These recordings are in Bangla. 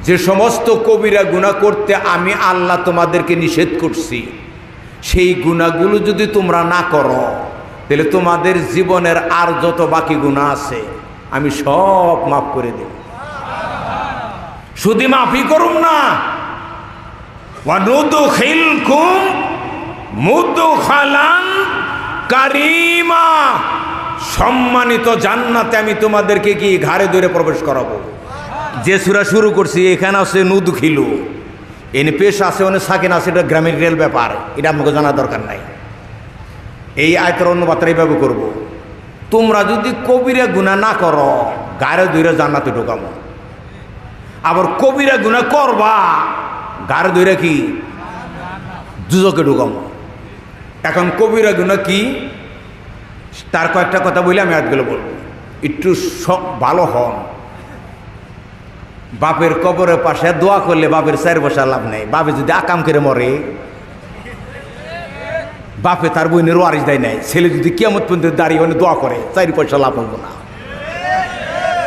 যে সমস্ত কবিরা গুনাহ করতে আমি আল্লাহ তোমাদেরকে নিষেধ করছি, সেই গুনাহগুলো যদি তোমরা না করো, তাহলে তোমাদের জীবনের আর যত বাকি গুনাহ আছে আমি সব মাফ করে দেব। শুধু মাফই করুম না, ওয়ানুদখিলকুম মুদখালান কারীমা, সম্মানিত জান্নাতে আমি তোমাদেরকে কি ঘাড়ে ধরে প্রবেশ করাবো। যে সূরা শুরু করছি এখানে আছে নুদখিলু, এনে পেশ আছে অনেক সাকিন আছে, এটা গ্রামের রেল ব্যাপার, এটা আপনাকে জানার দরকার নাই। এই আয়াতের অনুবাদটা এইভাবে করব, তোমরা যদি কবিরা গুনাহ না করো ঘাড়ে ধরে জান্নাতে ঢোকাবো, আবার কবিরা গুনাহ করবা ঘাড়ে ধরে কি দুজকে ঢোকাবো। এখন কবিরা গুনাহ কি তার কয়েকটা কথা বলে আমি আয়াতগুলো বলবো, একটু ভালো হন। বাপের কবরের পাশে দোয়া করলে বাপের চার বসা লাভ নেই। বাপে যদি আকাম করে মরে, বাপে তার বইনের ওয়ারিস দেয় নাই, ছেলে যদি কিয়ামত পর্যন্ত দাঁড়িয়ে মানে দোয়া করে, 4 পয়সা লাভ হবো না।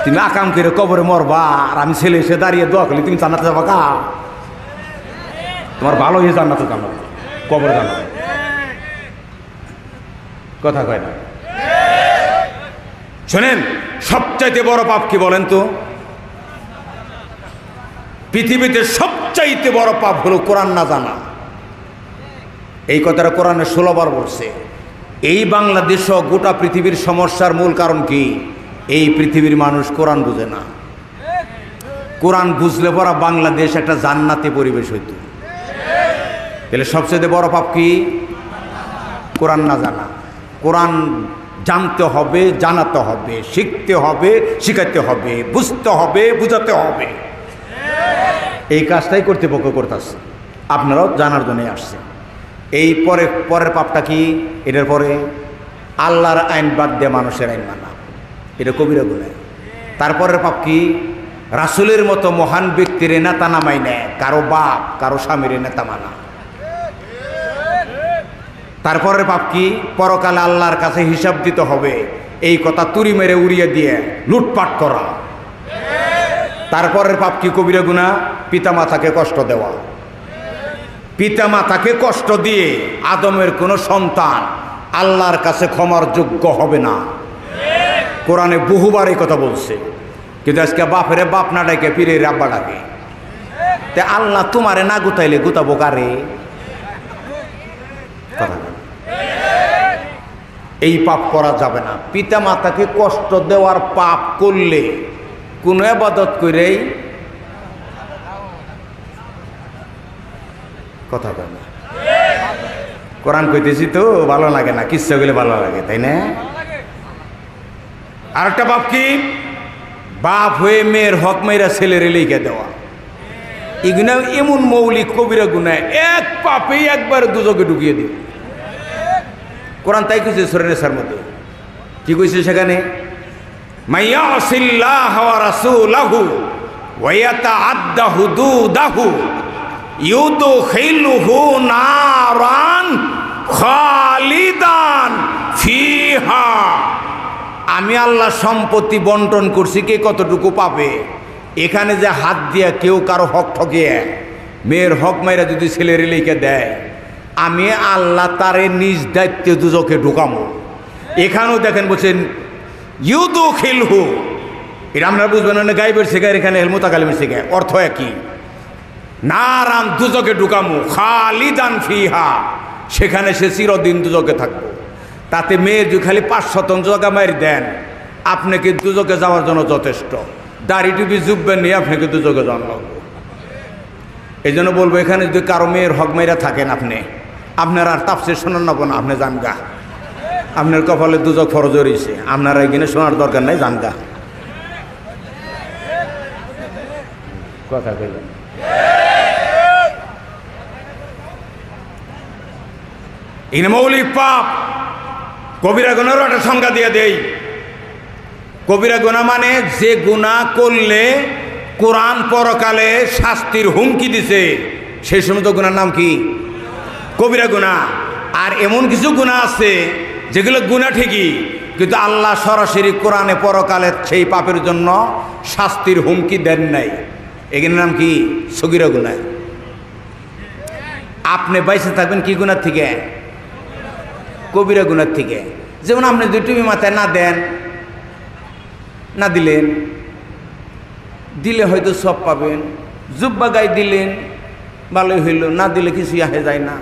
তুমি আকাম করে কবরে মরবা আর আমি ছেলে এসে দাঁড়িয়ে দোয়া করলে তুমি জান্নাতে যাবা কা? তোমার ভালো হয়ে জান্নাতে জানো, কবরে জানো, কথা কয় না। শোনেন, সবচাইতে বড় পাপ কি বলেন তো? পৃথিবীতে সবচাইতে বড় পাপ হলো কোরআন না জানা। এই কথাটা কোরআনে 16 বার বলছে। এই বাংলাদেশ ও গোটা পৃথিবীর সমস্যার মূল কারণ কি? এই পৃথিবীর মানুষ কোরআন বুঝে না। কোরআন বুঝলে পরা বাংলাদেশ একটা জান্নাতি পরিবেশ হইত। তাহলে সবচেয়ে বড় পাপ কি? কোরআন না জানা। কোরআন জানতে হবে, জানাতে হবে, শিখতে হবে, শিখাতে হবে, বুঝতে হবে, বুঝাতে হবে। এই কাজটাই কর্তৃপক্ষ করতেছে, আপনারাও জানার জন্য আসছেন। এই পরের পাপটা কি? এটার পরে আল্লাহর আইন বাদ দিয়ে মানুষের আইন মানা, এটা কবিরা গুনাহ। তারপরের পাপ কি? রাসূলের মতো মহান ব্যক্তির নেতা নামাই নেয়, কারো বাপ কারো স্বামীর নেতা মানা। তারপরের পাপ কি? পরকালে আল্লাহর কাছে হিসাব দিতে হবে, এই কথা তুড়ি মেরে উড়িয়ে দিয়ে লুটপাট করা। তারপরের পাপ কি? কবিরা গুনাহ, পিতামাতাকে কষ্ট দেওয়া। পিতামাতাকে কষ্ট দিয়ে আদমের কোনো সন্তান আল্লাহর কাছে ক্ষমার যোগ্য হবে না। কোরআনে বহুবার এই কথা বলছে, কিন্তু আজকে বাপেরে বাপ না ডাকে পীরের আব্বা ডাকে। তে আল্লাহ তোমারে না গুতাইলে গুতাবো কারে? এই পাপ করা যাবে না। পিতা মাতাকে কষ্ট দেওয়ার পাপ করলে কোনো ইবাদত করেই কথা বলে না। কোরআন কইতেছি তো ভালো লাগে না, কিচ্ছা গেলে ভালো লাগে, তাই না? আরেকটা পাপ কি? বাপ হয়ে মেয়ের হক মেয়েরা ছেলেরে লিখে দেওয়া। এগুলো এমন মৌলিক কবিরা গুনাহ, এক পাপেই একবার দুজকে ঢুকিয়ে দিই। কোরআন তাই কইছে সূরা নিসার মধ্যে। কি কইছে সেখানে? মাইয়াসিল্লাহ ওয়া রাসূলাহু ওয়া ইয়াতাআদ্দা হুদুদাহু ইউদখিলুহু নারান খালিদান ফিহা। আমি আল্লাহ সম্পত্তি বন্টন করছি, কে কতটুকু পাবে। এখানে যে হাত দিয়ে কেউ কারো হক ঠকিয়ে মেয়ের হক মাইরা যদি ছেলের লিখে দেয়, আমি আল্লাহ তারে নিজ দায়িত্বে দুজকে ঢুকামো। এখানেও দেখেন বলছেন ইউদখিলহু, এটা আমরা বুঝবেন না, গাইবের শেখায়, এখানে মুতাকাল্লিমের শেখায়, অর্থ একই। নারান, দুজকে ঢুকামো, খালিদান ফিহা, সেখানে সে চিরদিন দুজকে থাকবো। তাতে মেয়ের যদি খালি 500 জায়গা মারি দেন, আপনাকে দুজকে যাওয়ার জন্য যথেষ্ট। দাড়ি টুপি জুববেন নিয়ে আপনাকে দুজকে যাওয়া লাগবে। এই জন্য বলবো, এখানে যদি কারো মেয়ের হক মেয়েরা থাকেন, আপনার আর তাফসীর শোনান না, আপনি জানগা, আপনার কপালে দুজক ফরজ রয়েছে, আপনারা এখানে শোনার দরকার নাই, জানগা। কথা কইবেন এখানে মৌলিক পাপ। কবিরা গুনাহর একটা সংজ্ঞা দিয়ে দেই। কবিরা গুনাহ মানে যে গুনাহ করলে কোরআন পরকালে শাস্তির হুমকি দিছে, সেই সমস্ত গুনার নাম কি? কবিরা গুনাহ। আর এমন কিছু গুনাহ আছে যেগুলো গুনাহ ঠিকই, কিন্তু আল্লাহ সরাসরি কোরআনে পরকালে সেই পাপের জন্য শাস্তির হুমকি দেন নাই। এখানের নাম কি? সগীরা গুনাহ। আপনি বাইসে থাকবেন কি গুনার থেকে? কবিরা গুনার থেকে। যেমন আপনি দুই টুপি মাথায় না দেন, না দিলেন, দিলে হয়তো সব পাবেন। জুব্বা গায়ে দিলেন, ভালোই হইল, না দিলে কিছু আসে যায় না।